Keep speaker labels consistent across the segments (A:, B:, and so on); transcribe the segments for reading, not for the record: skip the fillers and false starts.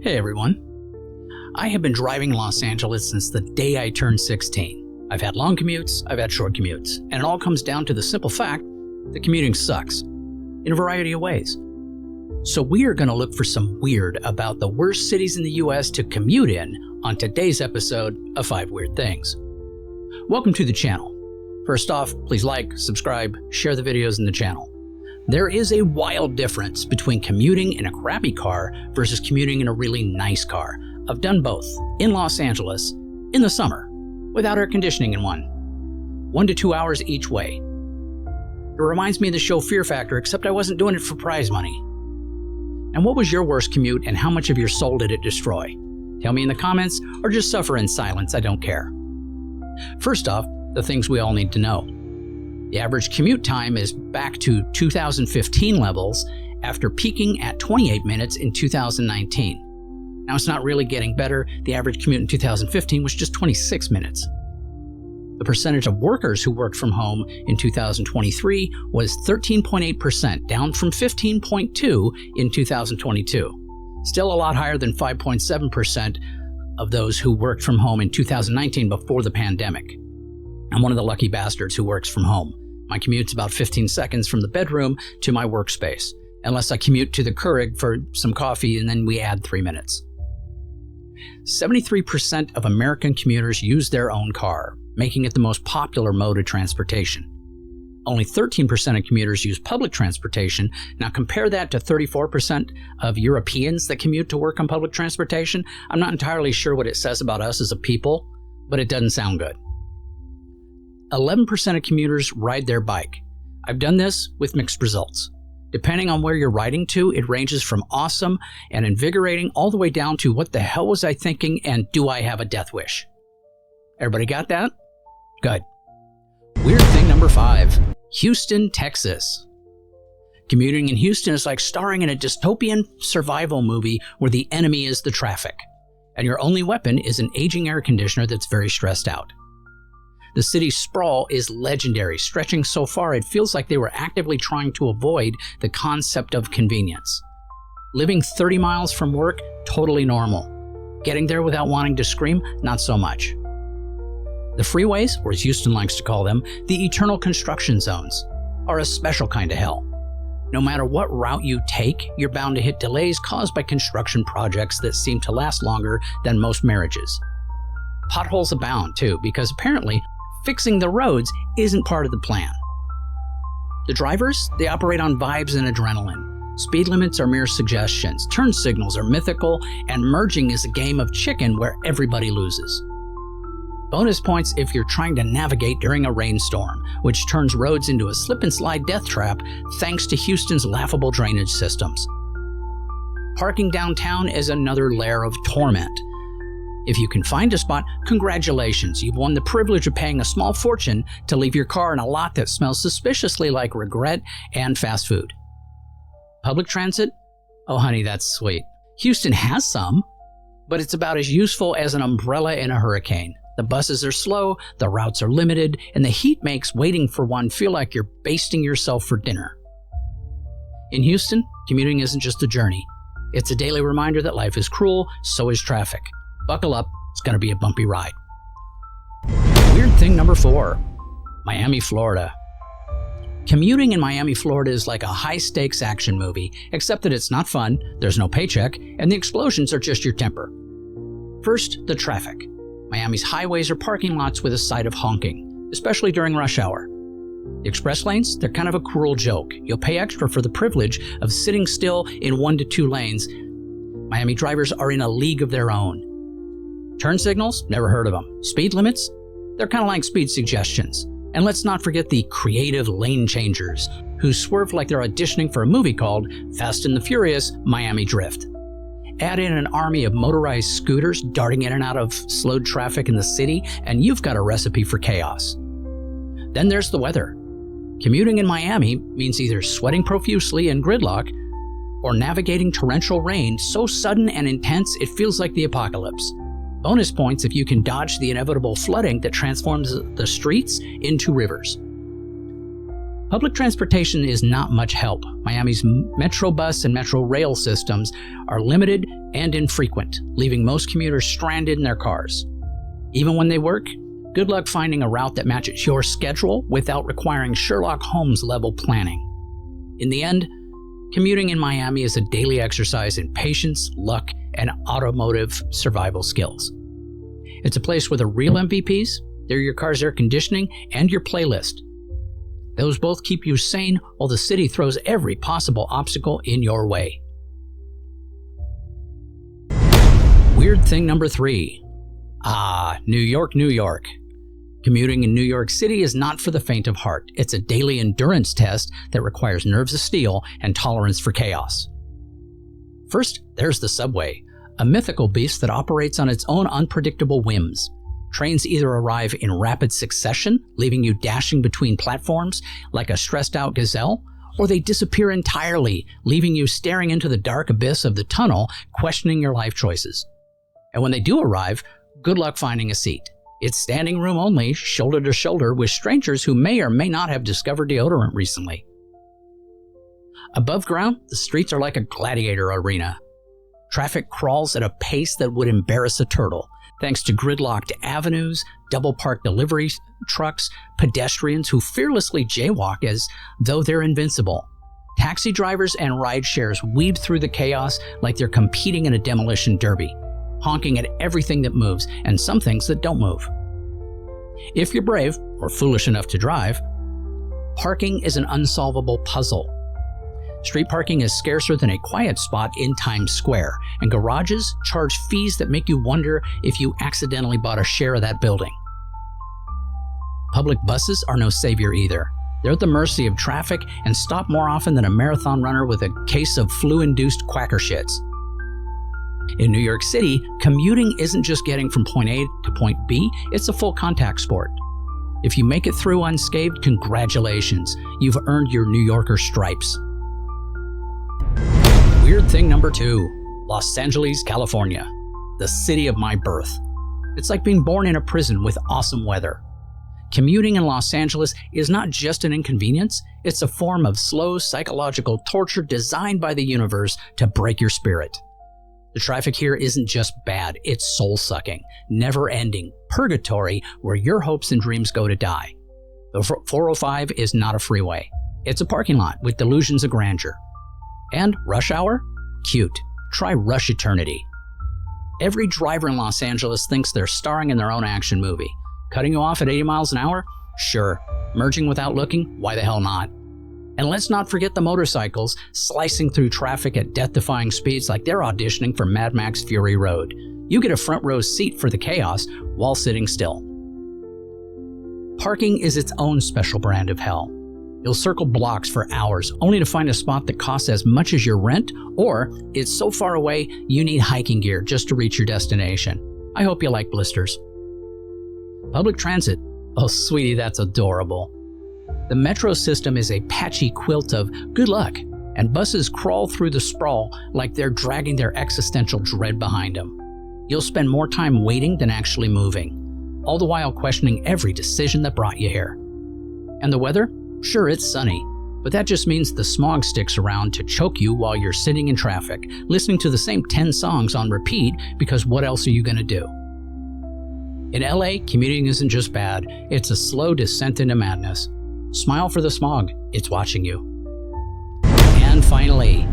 A: Hey everyone. I have been driving Los Angeles since the day I turned 16. I've had long commutes, I've had short commutes, and it all comes down to the simple fact that commuting sucks in a variety of ways. So we are going to look for some weird about the worst cities in the US to commute in on today's episode of 5 Weird Things. Welcome to the channel. First off, please like, subscribe, share the videos in the channel. There is a wild difference between commuting in a crappy car versus commuting in a really nice car. I've done both in Los Angeles in the summer without air conditioning in one. 1 to 2 hours each way. It reminds me of the show Fear Factor, except I wasn't doing it for prize money. And what was your worst commute and how much of your soul did it destroy? Tell me in the comments or just suffer in silence, I don't care. First off, the things we all need to know. The average commute time is back to 2015 levels after peaking at 28 minutes in 2019. Now it's not really getting better. The average commute in 2015 was just 26 minutes. The percentage of workers who worked from home in 2023 was 13.8%, down from 15.2% in 2022. Still a lot higher than 5.7% of those who worked from home in 2019 before the pandemic. I'm one of the lucky bastards who works from home. My commute's about 15 seconds from the bedroom to my workspace, unless I commute to the Keurig for some coffee and then we add 3 minutes. 73% of American commuters use their own car, making it the most popular mode of transportation. Only 13% of commuters use public transportation. Now compare that to 34% of Europeans that commute to work on public transportation. I'm not entirely sure what it says about us as a people, but it doesn't sound good. 11% of commuters ride their bike. I've done this with mixed results. Depending on where you're riding to, it ranges from awesome and invigorating all the way down to what the hell was I thinking and do I have a death wish? Everybody got that? Good. Weird thing number 5, Houston, Texas. Commuting in Houston is like starring in a dystopian survival movie where the enemy is the traffic, and your only weapon is an aging air conditioner that's very stressed out. The city's sprawl is legendary, stretching so far it feels like they were actively trying to avoid the concept of convenience. Living 30 miles from work, totally normal. Getting there without wanting to scream, not so much. The freeways, or as Houston likes to call them, the eternal construction zones, are a special kind of hell. No matter what route you take, you're bound to hit delays caused by construction projects that seem to last longer than most marriages. Potholes abound too, because apparently fixing the roads isn't part of the plan. The drivers, they operate on vibes and adrenaline. Speed limits are mere suggestions, turn signals are mythical, and merging is a game of chicken where everybody loses. Bonus points if you're trying to navigate during a rainstorm, which turns roads into a slip-and-slide death trap thanks to Houston's laughable drainage systems. Parking downtown is another layer of torment. If you can find a spot, congratulations, you've won the privilege of paying a small fortune to leave your car in a lot that smells suspiciously like regret and fast food. Public transit? Oh honey, that's sweet. Houston has some, but it's about as useful as an umbrella in a hurricane. The buses are slow, the routes are limited, and the heat makes waiting for one feel like you're basting yourself for dinner. In Houston, commuting isn't just a journey. It's a daily reminder that life is cruel, so is traffic. Buckle up, it's going to be a bumpy ride. Weird thing number 4, Miami, Florida. Commuting in Miami, Florida is like a high-stakes action movie, except that it's not fun, there's no paycheck, and the explosions are just your temper. First, the traffic. Miami's highways are parking lots with a side of honking, especially during rush hour. The express lanes, they're kind of a cruel joke. You'll pay extra for the privilege of sitting still in 1 to 2 lanes. Miami drivers are in a league of their own. Turn signals? Never heard of them. Speed limits? They're kind of like speed suggestions. And let's not forget the creative lane changers, who swerve like they're auditioning for a movie called Fast and the Furious Miami Drift. Add in an army of motorized scooters darting in and out of slowed traffic in the city, and you've got a recipe for chaos. Then there's the weather. Commuting in Miami means either sweating profusely in gridlock or navigating torrential rain so sudden and intense it feels like the apocalypse. Bonus points if you can dodge the inevitable flooding that transforms the streets into rivers. Public transportation is not much help. Miami's Metro bus and Metro rail systems are limited and infrequent, leaving most commuters stranded in their cars. Even when they work, good luck finding a route that matches your schedule without requiring Sherlock Holmes-level planning. In the end, commuting in Miami is a daily exercise in patience, luck, and automotive survival skills. It's a place where the real MVPs, they're your car's air conditioning and your playlist. Those both keep you sane while the city throws every possible obstacle in your way. Weird thing number 3. New York, New York. Commuting in New York City is not for the faint of heart. It's a daily endurance test that requires nerves of steel and tolerance for chaos. First, there's the subway, a mythical beast that operates on its own unpredictable whims. Trains either arrive in rapid succession, leaving you dashing between platforms like a stressed-out gazelle, or they disappear entirely, leaving you staring into the dark abyss of the tunnel, questioning your life choices. And when they do arrive, good luck finding a seat. It's standing room only, shoulder to shoulder with strangers who may or may not have discovered deodorant recently. Above ground, the streets are like a gladiator arena. Traffic crawls at a pace that would embarrass a turtle, thanks to gridlocked avenues, double-parked delivery trucks, pedestrians who fearlessly jaywalk as though they're invincible. Taxi drivers and ride shares weave through the chaos like they're competing in a demolition derby, honking at everything that moves and some things that don't move. If you're brave, or foolish enough to drive, parking is an unsolvable puzzle. Street parking is scarcer than a quiet spot in Times Square, and garages charge fees that make you wonder if you accidentally bought a share of that building. Public buses are no savior either. They're at the mercy of traffic and stop more often than a marathon runner with a case of flu-induced quacker shits. In New York City, commuting isn't just getting from point A to point B, it's a full contact sport. If you make it through unscathed, congratulations, you've earned your New Yorker stripes. Weird thing number 2, Los Angeles, California, the city of my birth. It's like being born in a prison with awesome weather. Commuting in Los Angeles is not just an inconvenience, it's a form of slow psychological torture designed by the universe to break your spirit. The traffic here isn't just bad, it's soul-sucking, never-ending, purgatory where your hopes and dreams go to die. The 405 is not a freeway. It's a parking lot with delusions of grandeur. And rush hour? Cute. Try rush eternity. Every driver in Los Angeles thinks they're starring in their own action movie. Cutting you off at 80 miles an hour? Sure. Merging without looking? Why the hell not? And let's not forget the motorcycles slicing through traffic at death-defying speeds like they're auditioning for Mad Max Fury Road. You get a front row seat for the chaos while sitting still. Parking is its own special brand of hell. You'll circle blocks for hours only to find a spot that costs as much as your rent, or it's so far away you need hiking gear just to reach your destination. I hope you like blisters. Public transit. Oh, sweetie, that's adorable. The metro system is a patchy quilt of good luck, and buses crawl through the sprawl like they're dragging their existential dread behind them. You'll spend more time waiting than actually moving, all the while questioning every decision that brought you here. And the weather? Sure, it's sunny, but that just means the smog sticks around to choke you while you're sitting in traffic, listening to the same 10 songs on repeat because what else are you going to do? In LA, commuting isn't just bad, it's a slow descent into madness. Smile for the smog, it's watching you. And finally,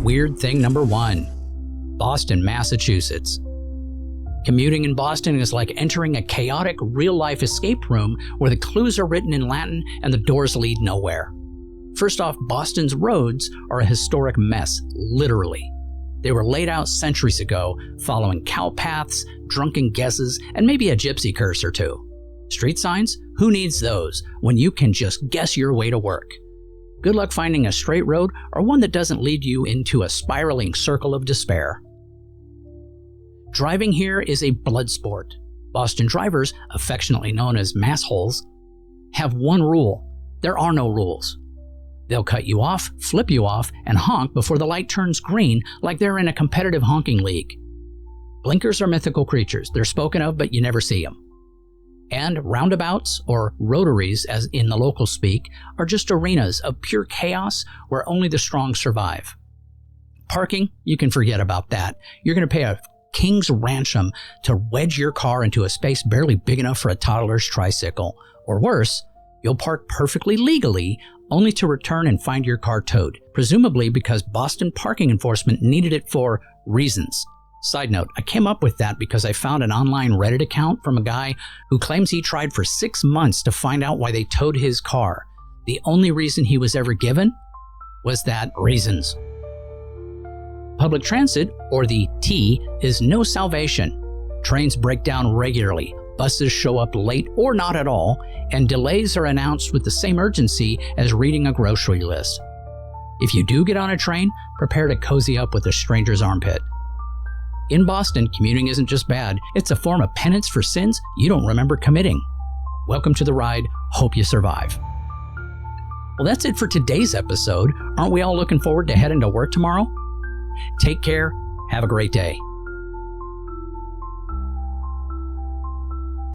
A: weird thing number 1, Boston, Massachusetts. Commuting in Boston is like entering a chaotic, real-life escape room where the clues are written in Latin and the doors lead nowhere. First off, Boston's roads are a historic mess, literally. They were laid out centuries ago, following cow paths, drunken guesses, and maybe a gypsy curse or two. Street signs? Who needs those when you can just guess your way to work? Good luck finding a straight road or one that doesn't lead you into a spiraling circle of despair. Driving here is a blood sport. Boston drivers, affectionately known as massholes, have one rule. There are no rules. They'll cut you off, flip you off, and honk before the light turns green like they're in a competitive honking league. Blinkers are mythical creatures. They're spoken of, but you never see them. And roundabouts, or rotaries as in the local speak, are just arenas of pure chaos where only the strong survive. Parking, you can forget about that. You're going to pay a king's ransom to wedge your car into a space barely big enough for a toddler's tricycle. Or worse, you'll park perfectly legally, only to return and find your car towed, presumably because Boston parking enforcement needed it for reasons. Side note, I came up with that because I found an online Reddit account from a guy who claims he tried for 6 months to find out why they towed his car. The only reason he was ever given was that reasons. Public transit, or the T, is no salvation. Trains break down regularly, buses show up late or not at all, and delays are announced with the same urgency as reading a grocery list. If you do get on a train, prepare to cozy up with a stranger's armpit. In Boston, commuting isn't just bad, it's a form of penance for sins you don't remember committing. Welcome to the ride, hope you survive. Well, that's it for today's episode. Aren't we all looking forward to heading to work tomorrow? Take care, have a great day.